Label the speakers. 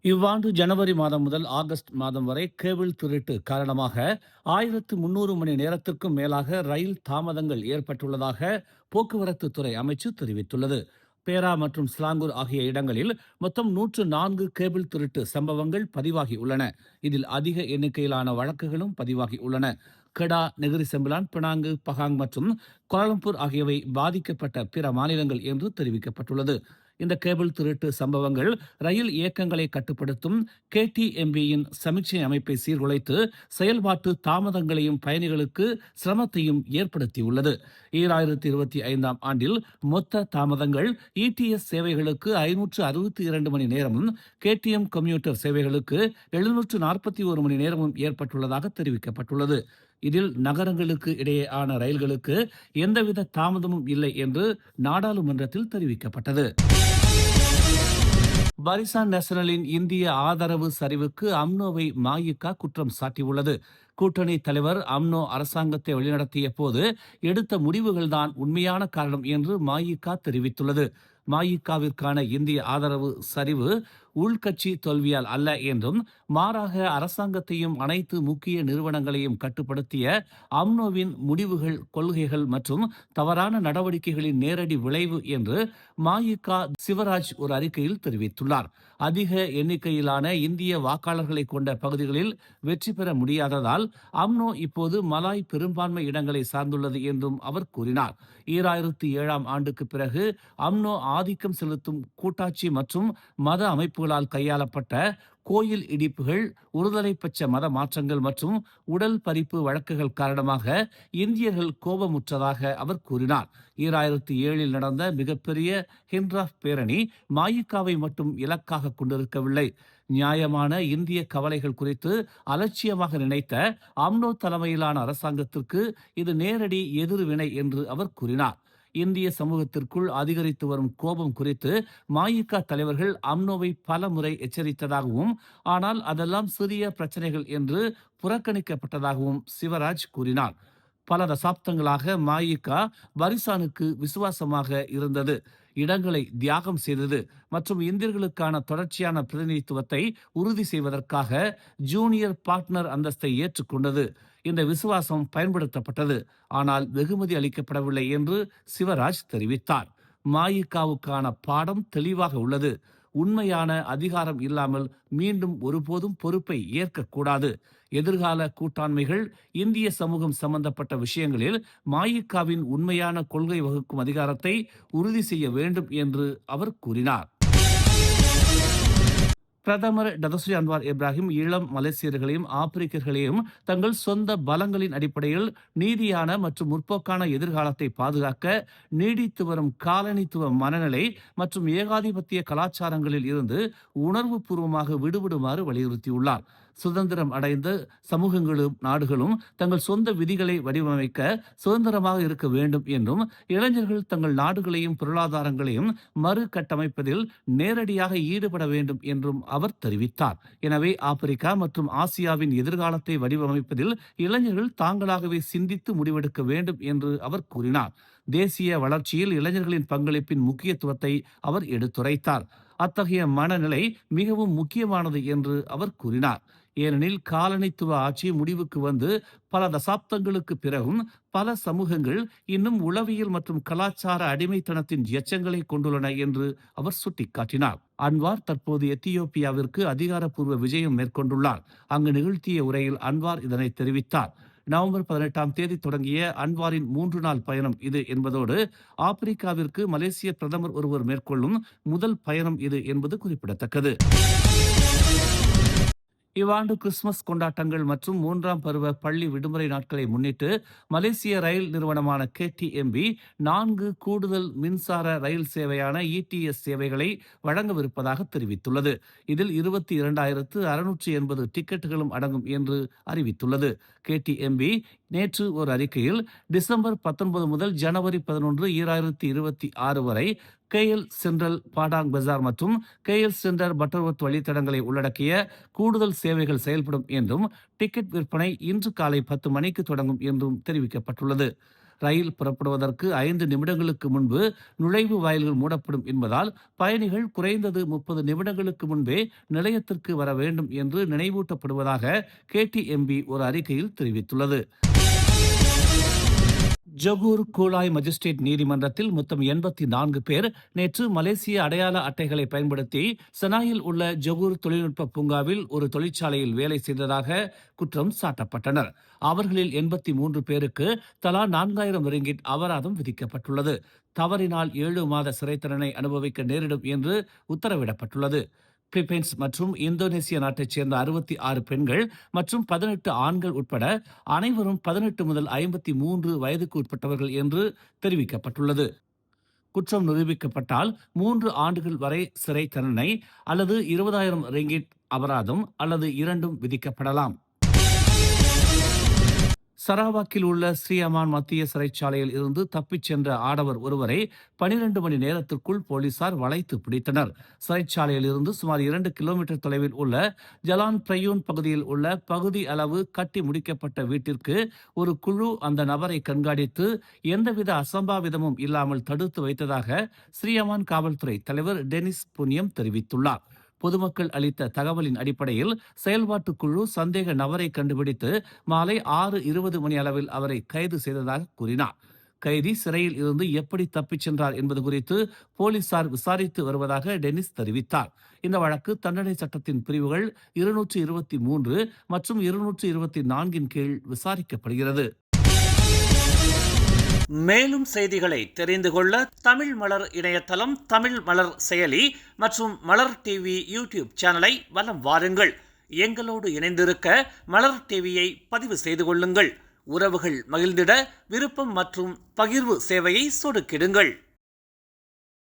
Speaker 1: இவ்வாண்டு ஜனவரி மாதம் முதல் ஆகஸ்ட் மாதம் வரை கேபிள் திருட்டு காரணமாக 1300 மணி நேரத்திற்கும் மேலாக ரயில் தாமதங்கள் ஏற்பட்டுள்ளதாக போக்குவரத்து துறை அமைச்சு தெரிவித்துள்ளது. பேரா மற்றும் ஸ்லாங்கூர் ஆகிய இடங்களில் மொத்தம் 104 கேபிள் திருட்டு சம்பவங்கள் பதிவாகி உள்ளன. இதில் அதிக எண்ணிக்கையிலான வழக்குகளும் பதிவாகி உள்ளன. கெடா, நெகிரி செம்பிலான், பினாங்கு, பகாங் மற்றும் கோலாலம்பூர் ஆகியவை பாதிக்கப்பட்ட பிற மாநிலங்கள் என்று தெரிவிக்கப்பட்டுள்ளது. இந்த கேபிள் திருட்டு சம்பவங்கள் ரயில் இயக்கங்களை கட்டுப்படுத்தும் KTMBயின் சமீட்சை அமைப்பை சீர்குலைத்து செயல்பாட்டு தாமதங்களையும் பயணிகளுக்கு சிரமத்தையும் ஏற்படுத்தியுள்ளது. 2025ஆம் ஆண்டில் மொத்த தாமதங்கள் ETS சேவைகளுக்கு 562 மணி நேரமும் KTM கம்யூட்டர் சேவைகளுக்கு 741 மணி நேரமும் ஏற்பட்டுள்ளதாக தெரிவிக்கப்பட்டுள்ளது. இதில் நகரங்களுக்கு இடையேயான ரயில்களுக்கு எந்தவித தாமதமும் இல்லை என்று நாடாளுமன்றத்தில் தெரிவிக்கப்பட்டது. பரிசான் நேஷனலின் இந்திய ஆதரவு சரிவுக்கு அம்னோவை மஇகா குற்றம் சாட்டியுள்ளது. கூட்டணி தலைவர் அம்னோ அரசாங்கத்தை வழிநடத்திய போது எடுத்த முடிவுகள்தான் உண்மையான காரணம் என்று மஇகா தெரிவித்துள்ளது. மஇகாவிற்கான இந்திய ஆதரவு சரிவு உள்கட்சி தோல்வியால் அல்ல என்றும், மாறாக அரசாங்கத்தையும் அனைத்து முக்கிய நிறுவனங்களையும் கட்டுப்படுத்திய அம்னோவின் முடிவுகள், கொள்கைகள் மற்றும் தவறான நடவடிக்கைகளின் நேரடி விளைவு என்று மஇகா சிவராஜ் ஒரு அறிக்கையில் தெரிவித்துள்ளார். அதிக எண்ணிக்கையிலான இந்திய வாக்காளர்களை கொண்ட பகுதிகளில் வெற்றி பெற முடியாததால் அம்னோ இப்போது மலாய் பெரும்பான்மை இடங்களை சார்ந்துள்ளது என்றும் அவர் கூறினார். 2007ஆம் ஆண்டுக்கு பிறகு அம்னோ ஆதிக்கம் செலுத்தும் கூட்டாட்சி மற்றும் மத அமைப்புகளால் கையாளப்பட்ட கோயில் இடிப்புகள், ஒருதலை பட்ச மத மாற்றங்கள் மற்றும் உடல் பறிப்பு வழக்குகள் காரணமாக இந்தியர்கள் கோபமுற்றதாக அவர் கூறினார். 2007இல் நடந்த மிகப்பெரிய ஹிண்ட்ராஃப் பேரணி மஇகாவை மட்டும் இலக்காக கொண்டிருக்கவில்லை. நியாயமான இந்திய கவலைகள் குறித்து அலட்சியமாக நினைத்த அம்னோ தலைமையிலான அரசாங்கத்திற்கு இது நேரடி எதிர்வினை என்று அவர் கூறினார். இந்திய சமூகத்திற்குள் அதிகரித்து வரும் கோபம் குறித்து மஇகா தலைவர்கள் அம்னோவை பல முறை எச்சரித்ததாகவும், ஆனால் அதெல்லாம் சிறிய பிரச்சனைகள் என்று புறக்கணிக்கப்பட்டதாகவும் சிவராஜ் கூறினார். பல தசாப்தங்களாக மஇகா பரிசானுக்கு விசுவாசமாக இருந்தது, இடங்களை தியாகம் செய்தது மற்றும் இந்தியர்களுக்கான தொடர்ச்சியான பிரதிநிதித்துவத்தை உறுதி செய்வதற்காக ஜூனியர் பார்ட்னர் அந்தஸ்தை ஏற்றுக்கொண்டது. இந்த விசுவாசம் பயன்படுத்தப்பட்டது, ஆனால் வெகுமதி அளிக்கப்படவில்லை என்று சிவராஜ் தெரிவித்தார். மஇகாவுக்கான பாடம் தெளிவாக உள்ளது. உண்மையான அதிகாரம் இல்லாமல் மீண்டும் ஒருபோதும் பொறுப்பை ஏற்கக்கூடாது. எதிர்கால கூட்டாண்மைகள், இந்திய சமூகம் சம்பந்தப்பட்ட விஷயங்களில் மஇகாவின் உண்மையான கொள்கை வகுக்கும் அதிகாரத்தை உறுதி செய்ய வேண்டும் என்று அவர் கூறினார். பிரதமர் டதஸ்ரீ அன்வார் இப்ராஹிம் இளம் மலேசியர்களையும் ஆப்பிரிக்கர்களையும் தங்கள் சொந்த பலங்களின் அடிப்படையில் நீதியான மற்றும் முற்போக்கான எதிர்காலத்தை பாதுகாக்க நீடித்து வரும் காலனித்துவ மனநிலை மற்றும் ஏகாதிபத்திய கலாச்சாரங்களில் இருந்து உணர்வு பூர்வமாக விடுபடுமாறு வலியுறுத்தியுள்ளார். சுதந்திரம் அடைந்த சமூகங்களும் நாடுகளும் தங்கள் சொந்த விதிகளை வடிவமைக்க சுதந்திரமாக இருக்க வேண்டும் என்றும், இளைஞர்கள் தங்கள் நாடுகளையும் பொருளாதாரங்களையும் மறு கட்டமைப்பதில் நேரடியாக ஈடுபட வேண்டும் என்றும் அவர் தெரிவித்தார். எனவே ஆப்பிரிக்கா மற்றும் ஆசியாவின் எதிர்காலத்தை வடிவமைப்பதில் இளைஞர்கள் தாங்களாகவே சிந்தித்து முடிவெடுக்க வேண்டும் என்று அவர் கூறினார். தேசிய வளர்ச்சியில் இளைஞர்களின் பங்களிப்பின் முக்கியத்துவத்தை அவர் எடுத்துரைத்தார். அத்தகைய மனநிலை மிகவும் முக்கியமானது என்று அவர் கூறினார். ஏனெனில் காலனித்துவ ஆட்சி முடிவுக்கு வந்து பல தசாப்தங்களுக்கு பிறகும் பல சமூகங்கள் இன்னும் உளவியல் மற்றும் கலாச்சார அடிமைத்தனத்தின் எச்சங்களை கொண்டுள்ளன என்று அவர் சுட்டிக்காட்டினார். அன்வார் தற்போது எத்தியோப்பியாவிற்கு அதிகாரப்பூர்வ விஜயம் மேற்கொண்டுள்ளார். அங்கு நிகழ்த்திய உரையில் அன்வார் இதனை தெரிவித்தார். நவம்பர் 18ஆம் தேதி தொடங்கிய அன்வாரின் 3 நாள் பயணம் இது என்பதோடு ஆப்பிரிக்காவிற்கு மலேசிய பிரதமர் ஒருவர் மேற்கொள்ளும் முதல் பயணம் இது என்பது குறிப்பிடத்தக்கது. இவ்வாண்டு கிறிஸ்துமஸ் கொண்டாட்டங்கள் மற்றும் 3ஆம் பருவ பள்ளி விடுமுறை நாட்களை முன்னிட்டு மலேசிய ரயில் நிறுவனமான KTMB 4 கூடுதல் மின்சார ரயில் சேவையான ETS சேவைகளை வழங்கவிருப்பதாக தெரிவித்துள்ளது. இதில் 22,680 டிக்கெட்டுகளும் அடங்கும் என்று அறிவித்துள்ளது. KTMB நேற்று ஒரு அறிக்கையில் டிசம்பர் 19 முதல் ஜனவரி 11, 2026 வரை KL சென்ட்ரல் பாடாங் பஜார் மற்றும் KL சென்டர் பட்டர்வர்த் வழித்தடங்களை உள்ளடக்கிய கூடுதல் சேவைகள் செயல்படும் என்றும், டிக்கெட் விற்பனை இன்று காலை 10 மணிக்கு தொடங்கும் என்றும் தெரிவிக்கப்பட்டுள்ளது. ரயில் புறப்படுவதற்கு 5 நிமிடங்களுக்கு முன்பு நுழைவு வாயில்கள் மூடப்படும் என்பதால் பயணிகள் குறைந்தது 30 நிமிடங்களுக்கு முன்பே நிலையத்திற்கு வர வேண்டும் என்று நினைவூட்டப்படுவதாக கேடிஎம்பி ஒரு அறிக்கையில் தெரிவித்துள்ளது. ஜொகூர் கூலாய் மஜிஸ்ட்ரேட் நீதிமன்றத்தில் மொத்தம் 84 பேர் நேற்று மலேசிய அடையாள அட்டைகளை பயன்படுத்தி செனாயில் உள்ள ஜொகூர் தொழில்நுட்ப பூங்காவில் ஒரு தொழிற்சாலையில் வேலை செய்ததாக குற்றம் சாட்டப்பட்டனர். அவர்களில் 83 பேருக்கு தலா 4000 ரிங்கிட் அபராதம் விதிக்கப்பட்டுள்ளது. தவறினால் 7 மாத சிறை தண்டனை அனுபவிக்க நேரிடும் என்று உத்தரவிடப்பட்டுள்ளது. பிலிப்பைன்ஸ் மற்றும் இந்தோனேசிய நாட்டைச் சேர்ந்த 66 பெண்கள் மற்றும் 18 ஆண்கள் உட்பட அனைவரும் 18 முதல் 53 வயதுக்கு உட்பட்டவர்கள் என்று தெரிவிக்கப்பட்டுள்ளது. குற்றம் நிரூபிக்கப்பட்டால் 3 ஆண்டுகள் வரை சிறை தண்டனை அல்லது 20,000 ரிங்கிட் அபராதம் அல்லது இரண்டும் விதிக்கப்படலாம். சராவாக்கில் உள்ள ஸ்ரீ அமான் மத்திய சிறைச்சாலையில் இருந்து தப்பிச் சென்ற ஆடவர் ஒருவரை 12 மணி நேரத்திற்குள் போலீசார் வளைத்து பிடித்தனர். சிறைச்சாலையில் இருந்து சுமார் 2 கிலோமீட்டர் தொலைவில் உள்ள ஜலான் பிரயூன் பகுதியில் உள்ள பகுதி அளவு கட்டி முடிக்கப்பட்ட வீட்டிற்கு ஒரு குழு அந்த நபரை கண்காணித்து எந்தவித அசம்பாவிதமும் இல்லாமல் தடுத்து வைத்ததாக ஸ்ரீ அமான் காவல்துறை தலைவர் டெனிஸ் புனியம் தெரிவித்துள்ளார். பொதுமக்கள் அளித்த தகவலின் அடிப்படையில் செயல்பாட்டு குழு சந்தேக நபரை கண்டுபிடித்து மாலை 6:20 மணி அளவில் அவரை கைது செய்ததாக கூறினார். கைதி சிறையில் இருந்து எப்படி தப்பிச் சென்றார் என்பது குறித்து போலீசார் விசாரித்து வருவதாக டெனிஸ் தெரிவித்தார். இந்த வழக்கு தண்டனை சட்டத்தின் பிரிவுகள் 223 மற்றும் 224 கீழ் விசாரிக்கப்படுகிறது. மேலும் செய்திகளை தெரிந்து கொள்ள தமிழ் மலர் இணையதளம், தமிழ் மலர் செயலி மற்றும் மலர் டிவி யூடியூப் சேனலை வலம் வாருங்கள். எங்களோடு இணைந்திருக்க மலர் டிவியை பதிவு செய்து கொள்ளுங்கள். உறவுகள் மகிழ்ந்திட விருப்பம் மற்றும் பகிர்வு சேவையை சொடுக்கிடுங்கள்.